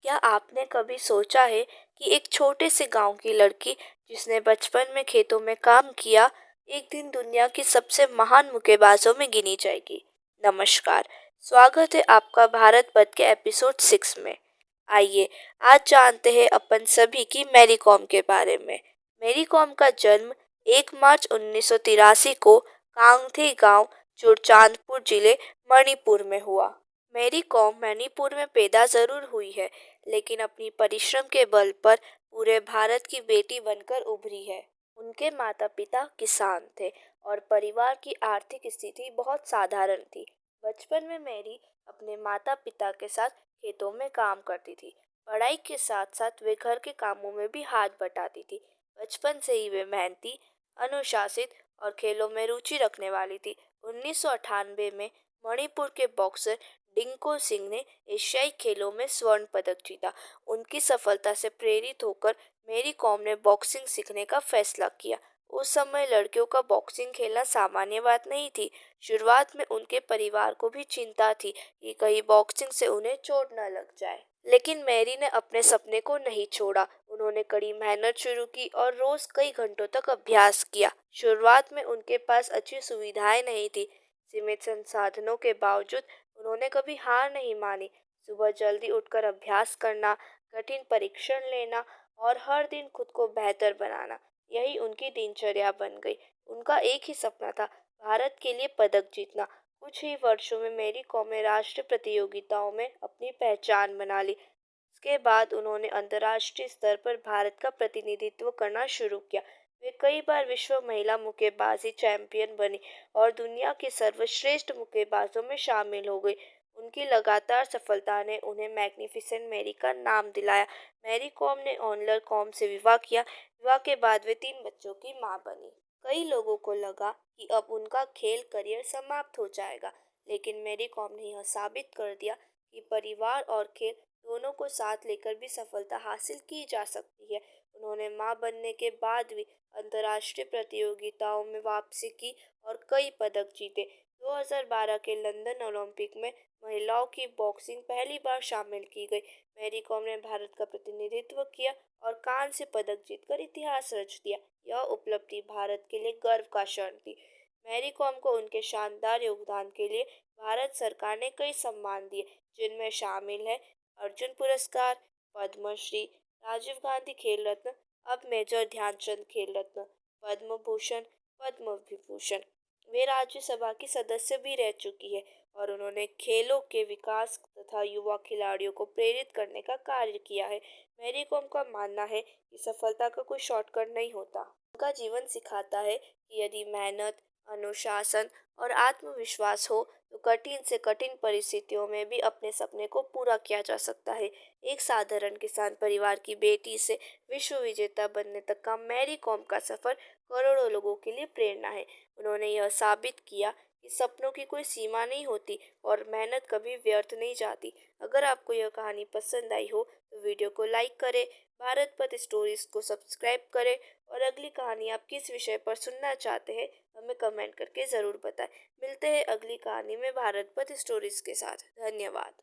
क्या आपने कभी सोचा है कि एक छोटे से गांव की लड़की जिसने बचपन में खेतों में काम किया, एक दिन दुनिया की सबसे महान मुक्केबाजों में गिनी जाएगी। नमस्कार, स्वागत है आपका भारत पथ के एपिसोड 6 में। आइए आज जानते हैं अपन सभी की मैरी कॉम के बारे में। मैरी कॉम का जन्म 1 मार्च 1983 को कांगथी गांव, चुरचांदपुर जिले, मणिपुर में हुआ। मैरी कॉम मणिपुर में पैदा जरूर हुई है, लेकिन अपनी परिश्रम के बल पर पूरे भारत की बेटी बनकर उभरी है। उनके माता पिता किसान थे और परिवार की आर्थिक स्थिति बहुत साधारण थी। बचपन में मैरी अपने माता पिता के साथ खेतों में काम करती थी। पढ़ाई के साथ साथ वे घर के कामों में भी हाथ बटाती थी। बचपन से ही वे मेहनती, अनुशासित और खेलों में रुचि रखने वाली थी। 1998 में मणिपुर के बॉक्सर डिंको सिंह ने एशियाई खेलों में स्वर्ण पदक जीता। उनकी सफलता से प्रेरित होकर मैरी कॉम ने बॉक्सिंग सीखने का फैसला किया। उस समय लड़कियों का बॉक्सिंग खेलना सामान्य बात नहीं थी। शुरुआत में उनके परिवार को भी चिंता थी कि कहीं बॉक्सिंग से उन्हें चोट न लग जाए, लेकिन मैरी ने अपने सपने को नहीं छोड़ा। उन्होंने कड़ी मेहनत शुरू की और रोज कई घंटों तक अभ्यास किया। शुरुआत में उनके पास अच्छी सुविधाएं नहीं थी। सीमित संसाधनों के बावजूद उन्होंने कभी हार नहीं मानी। सुबह जल्दी उठकर अभ्यास करना, कठिन परीक्षण लेना और हर दिन खुद को बेहतर बनाना, यही उनकी दिनचर्या बन गई। उनका एक ही सपना था, भारत के लिए पदक जीतना। कुछ ही वर्षों में मैरी कॉम ने राष्ट्रीय प्रतियोगिताओं में अपनी पहचान बना ली। इसके बाद उन्होंने अंतर्राष्ट्रीय स्तर पर भारत का प्रतिनिधित्व करना शुरू किया। वे कई बार विश्व महिला मुक्केबाजी चैंपियन बनी और दुनिया की सर्वश्रेष्ठ मुक्केबाजों में शामिल हो गई। उनकी लगातार सफलता ने उन्हें मैग्निफिसेंट मैरी का नाम दिलाया। मैरी कॉम ने ऑनलर कॉम से विवाह किया। विवाह के बाद वे 3 बच्चों की मां बनी। कई लोगों को लगा कि अब उनका खेल करियर समाप्त हो जाएगा, लेकिन मैरी कॉम ने यह साबित कर दिया कि परिवार और खेल दोनों को साथ लेकर भी सफलता हासिल की जा सकती है। उन्होंने मां बनने के बाद भी अंतर्राष्ट्रीय प्रतियोगिताओं में वापसी की और कई पदक जीते। 2012 के लंदन ओलंपिक में महिलाओं की बॉक्सिंग पहली बार शामिल की गई। मैरी कॉम ने भारत का प्रतिनिधित्व किया और कांस्य पदक जीतकर इतिहास रच दिया। यह उपलब्धि भारत के लिए गर्व का क्षण थी। मैरी कॉम को उनके शानदार योगदान के लिए भारत सरकार ने कई सम्मान दिए, जिनमें शामिल है अर्जुन पुरस्कार, पद्मश्री, राजीव गांधी खेल रत्न, अब मेजर ध्यानचंद खेल रत्न, पद्म भूषण, पद्म विभूषण। वे राज्यसभा की सदस्य भी रह चुकी है और उन्होंने खेलों के विकास तथा युवा खिलाड़ियों को प्रेरित करने का कार्य किया है। मैरी कॉम का मानना है कि सफलता का कोई शॉर्टकट नहीं होता। उनका जीवन सिखाता है कि यदि मेहनत, अनुशासन और आत्मविश्वास हो तो कठिन से कठिन परिस्थितियों में भी अपने सपने को पूरा किया जा सकता है। एक साधारण किसान परिवार की बेटी से विश्व विजेता बनने तक का मैरी कॉम का सफर करोड़ों लोगों के लिए प्रेरणा है। उन्होंने यह साबित किया कि सपनों की कोई सीमा नहीं होती और मेहनत कभी व्यर्थ नहीं जाती। अगर आपको यह कहानी पसंद आई हो तो वीडियो को लाइक करें, भारत पथ स्टोरीज को सब्सक्राइब करें और अगली कहानी आप किस विषय पर सुनना चाहते हैं हमें कमेंट करके ज़रूर बताएं। मिलते हैं अगली कहानी में भारत पथ स्टोरीज के साथ। धन्यवाद।